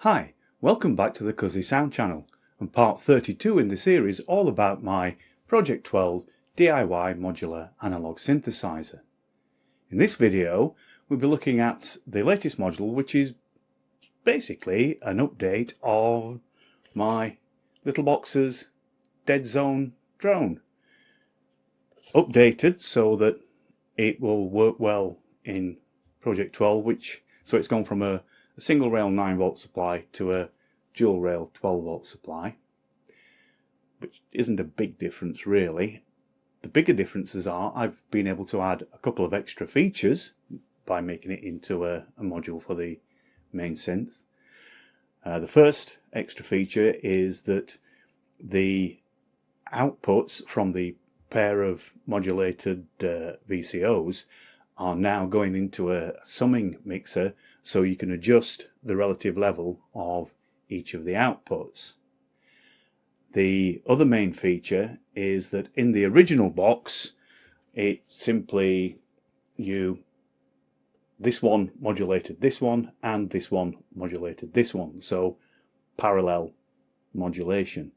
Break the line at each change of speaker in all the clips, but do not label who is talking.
Hi, welcome back to the XII Sound channel and part 32 in the series all about my Project 12 DIY modular analog synthesizer. In this video we'll be looking at the latest module, which is basically an update of my Little Box's Dead Zone drone. Updated so that it will work well in Project 12, so it's gone from a single rail 9-volt supply to a dual rail 12-volt supply, which isn't a big difference really. The bigger differences are I've been able to add a couple of extra features by making it into a module for the main synth. The first extra feature is that the outputs from the pair of modulated VCOs are now going into a summing mixer, so you can adjust the relative level of each of the outputs. The other main feature is that in the original box, it simply this one modulated this one and this one modulated this one, so parallel modulation.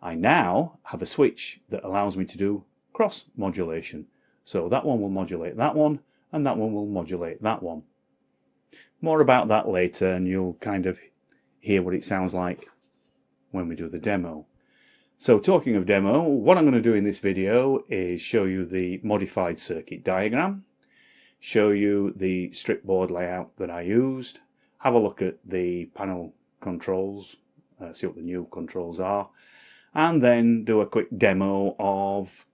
I now have a switch that allows me to do cross modulation, so that one will modulate that one and that one will modulate that one. More about that later, and you'll kind of hear what it sounds like when we do the demo. So talking of demo, what I'm going to do in this video is show you the modified circuit diagram, show you the strip board layout that I used, have a look at the panel controls, see what the new controls are, and then do a quick demo of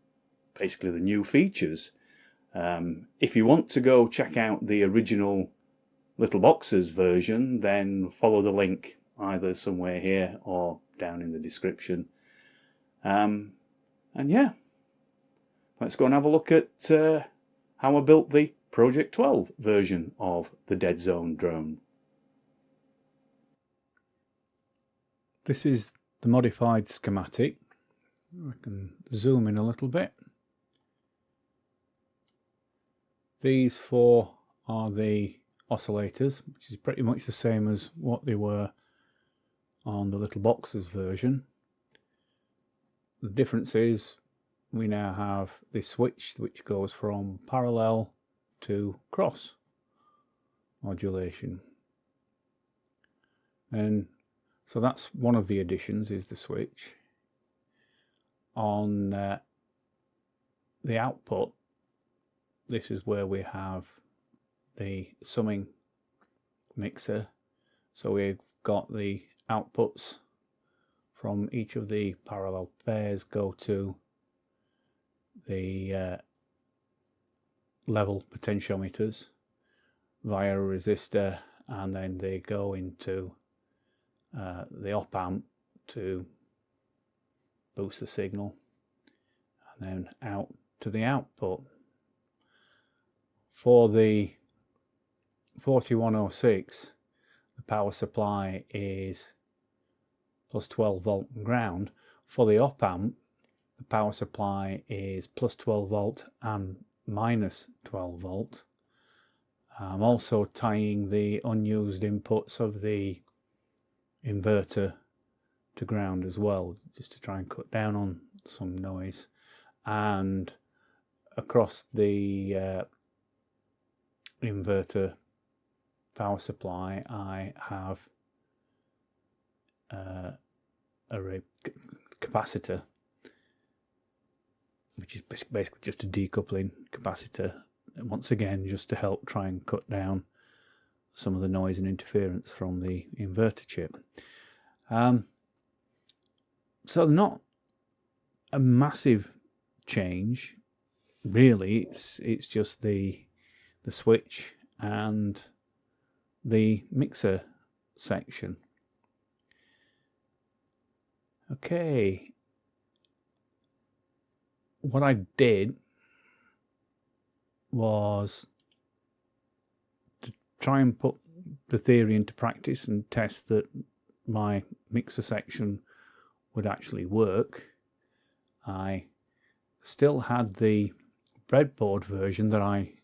basically the new features. If you want to go check out the original Little Boxes version, then follow the link either somewhere here or down in the description. And yeah, let's go and have a look at how I built the Project 12 version of the Dead Zone drone. This is the modified schematic. I can zoom in a little bit. These four are the oscillators, which is pretty much the same as what they were on the Little Boxes version. The difference is we now have this switch which goes from parallel to cross modulation, and so that's one of the additions, is the switch. On the output, this is where we have the summing mixer, so we've got the outputs from each of the parallel pairs go to the level potentiometers via a resistor, and then they go into the op amp to boost the signal, and then out to the output. For the 4106, the power supply is plus 12 volt and ground. For the op amp, the power supply is plus 12 volt and minus 12 volt. I'm also tying the unused inputs of the inverter to ground as well, just to try and cut down on some noise. And across the inverter power supply, I have a capacitor, which is basically just a decoupling capacitor, and once again just to help try and cut down some of the noise and interference from the inverter chip. So not a massive change really. It's just the switch and the mixer section. Okay, what I did was to try and put the theory into practice and test that my mixer section would actually work. I still had the breadboard version that I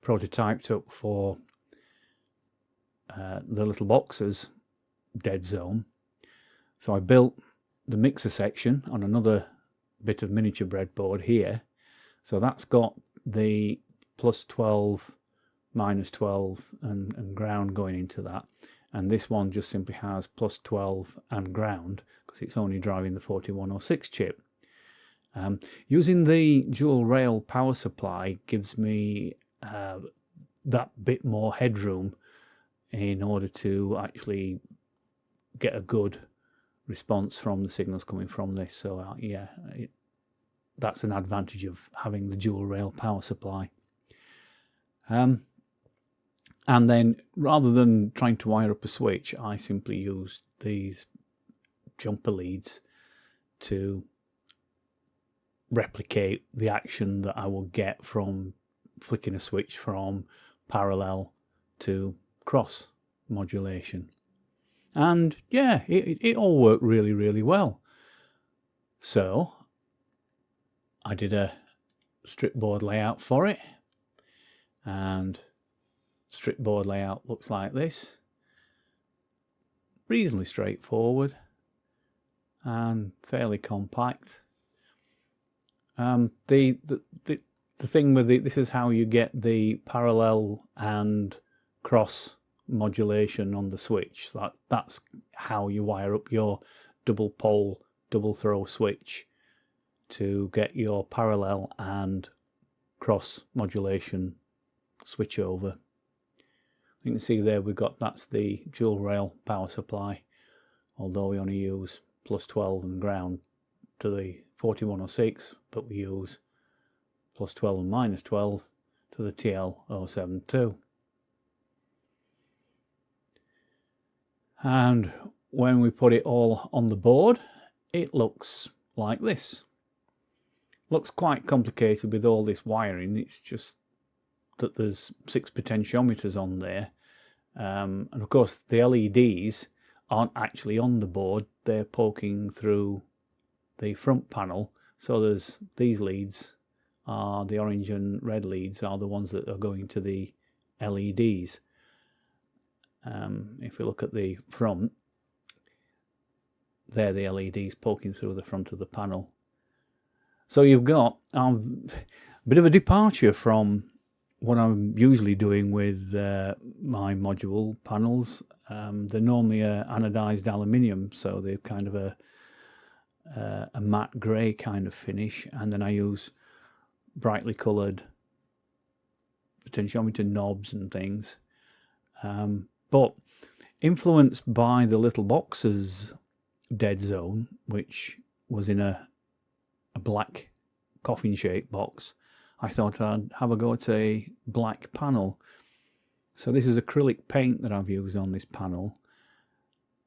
prototyped up for the Little Boxes dead zone. So I built the mixer section on another bit of miniature breadboard here. So that's got the plus 12, minus 12 and ground going into that. And this one just simply has plus 12 and ground because it's only driving the 4106 chip. Using the dual rail power supply gives me that bit more headroom in order to actually get a good response from the signals coming from this. So yeah, that's an advantage of having the dual rail power supply. And then rather than trying to wire up a switch, I simply used these jumper leads to replicate the action that I will get from flicking a switch from parallel to cross modulation. And yeah, it all worked really, really well. So I did a strip board layout for it, and strip board layout looks like this. Reasonably straightforward and fairly compact. The thing with it, this is how you get the parallel and cross modulation on the switch. That's how you wire up your double pole, double throw switch to get your parallel and cross modulation switch over. You can see there that's the dual rail power supply, although we only use plus 12 and ground to the 4106, but we use plus 12 and minus 12 to the TL072. And when we put it all on the board, it looks like this. Looks quite complicated with all this wiring. It's just that there's 6 potentiometers on there. And of course the LEDs aren't actually on the board, they're poking through the front panel. So there's these leads are the orange and red leads are the ones that are going to the LEDs. If we look at the front, they're the LEDs poking through the front of the panel. So you've got a bit of a departure from what I'm usually doing with my module panels. They're normally anodized aluminium, so they're kind of a matte grey kind of finish, and then I use brightly coloured potentiometer knobs and things. But influenced by the little box's dead zone, which was in a black coffin-shaped box, I thought I'd have a go at a black panel. So this is acrylic paint that I've used on this panel.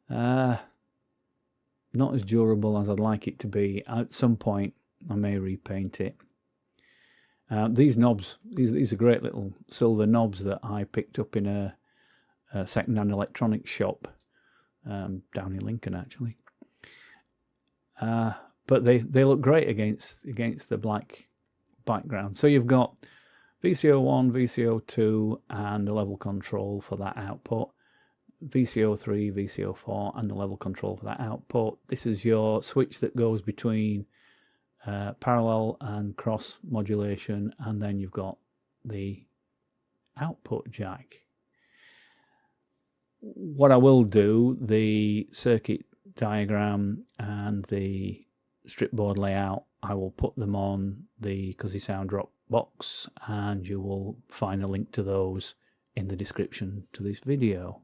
Not as durable as I'd like it to be. At some point I may repaint it. These knobs, these are great little silver knobs that I picked up in a second-hand electronics shop down in Lincoln, actually. But they look great against the black background. So you've got VCO1, VCO2 and the level control for that output, VCO3, VCO4 and the level control for that output. This is your switch that goes between parallel and cross modulation, and then you've got the output jack. What I will do, the circuit diagram and the strip board layout, I will put them on the Cuzzy Sound Drop box, and you will find a link to those in the description to this video.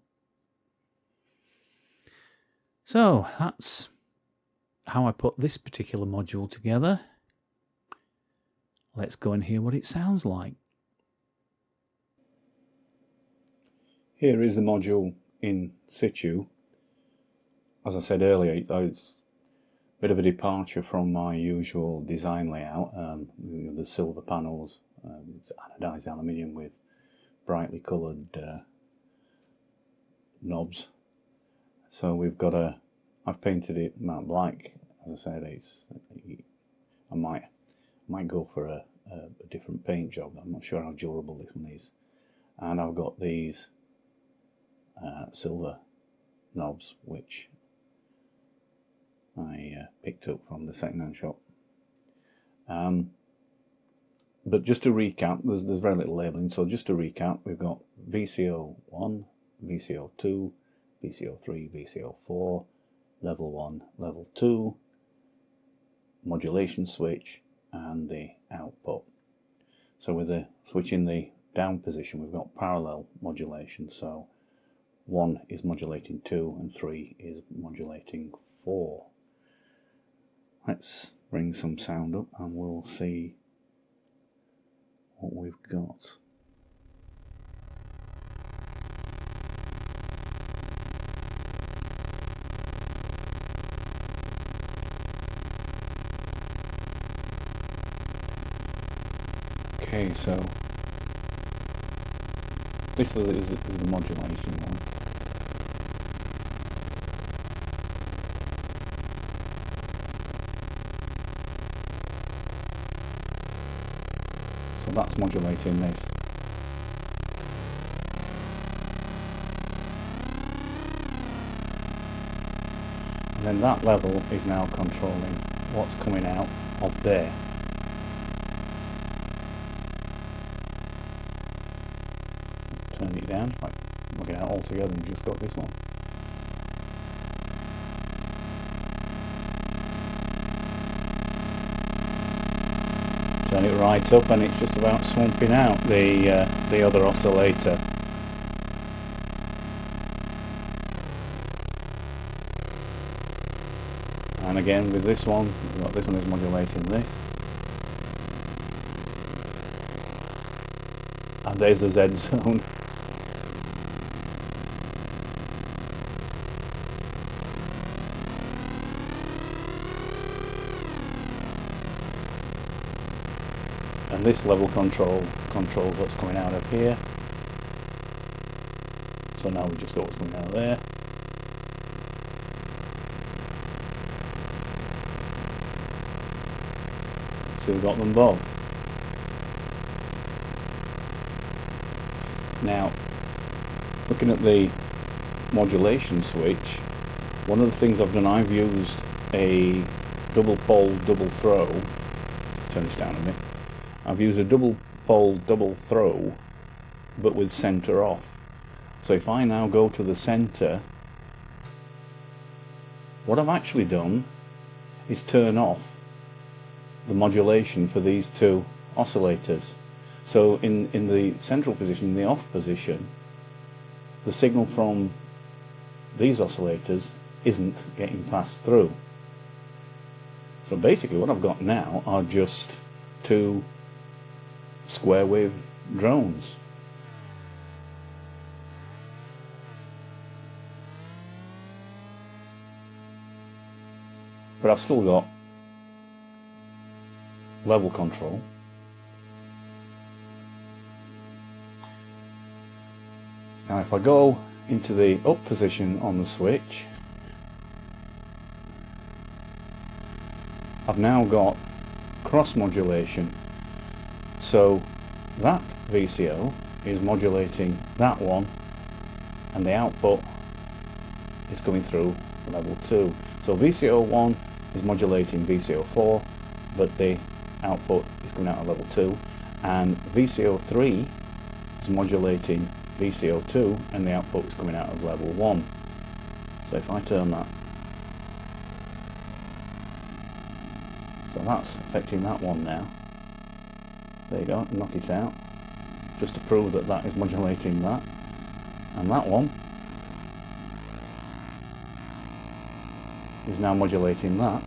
So that's how I put this particular module together. Let's go and hear what it sounds like. Here is the module in situ. As I said earlier, it's a bit of a departure from my usual design layout. The silver panels, anodized aluminium with brightly coloured knobs. So we've got I've painted it matte black. As I said, I might go for a different paint job. I'm not sure how durable this one is. And I've got these silver knobs, which I picked up from the second-hand shop. But just to recap, there's very little labelling, so just to recap, we've got VCO1, VCO2, VCO3, VCO4, level 1, level 2, modulation switch, and the output. So with the switch in the down position, we've got parallel modulation, so 1 is modulating 2 and 3 is modulating 4. Let's bring some sound up and we'll see what we've got. Okay, so this is the modulation one. So that's modulating this. And then that level is now controlling what's coming out of there. Turn it down, like look it out all together, you've just got this one. Turn it right up and it's just about swamping out the other oscillator. And again with this one, this one is modulating this. And there's the Z zone. And this level controls what's coming out of here. So now we've just got what's coming out of there. So we've got them both. Now, looking at the modulation switch, one of the things I've done, I've used a double pole, double throw. Turn this down a bit. I've used a double pole, double throw, but with center off. So if I now go to the center, what I've actually done is turn off the modulation for these two oscillators. So in the central position, in the off position, the signal from these oscillators isn't getting passed through. So basically what I've got now are just two square wave drones. But I've still got level control. Now if I go into the up position on the switch, I've now got cross modulation. So that VCO is modulating that one and the output is coming through level 2. So VCO1 is modulating VCO4, but the output is coming out of level 2, and VCO3 is modulating VCO2 and the output is coming out of level 1. So if I turn that, so that's affecting that one now. There you go, knock it out, just to prove that that is modulating that. And that one is now modulating that,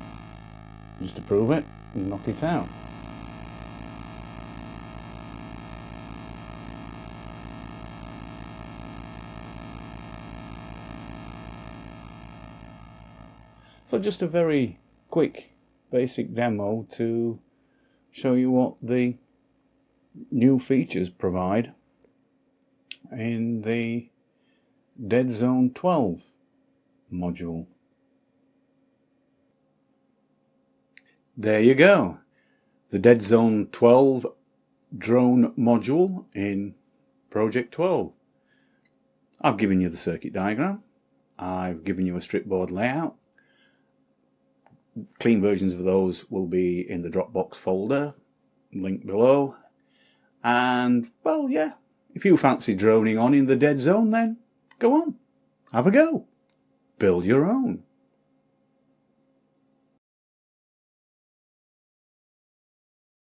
just to prove it, and knock it out. So just a very quick basic demo to show you what the new features provide in the Dead Zone 12 module. There you go, the Dead Zone 12 drone module in Project 12. I've given you the circuit diagram, I've given you a strip board layout. Clean versions of those will be in the Dropbox folder, link below. And, well, yeah, if you fancy droning on in the dead zone, then go on, have a go, build your own.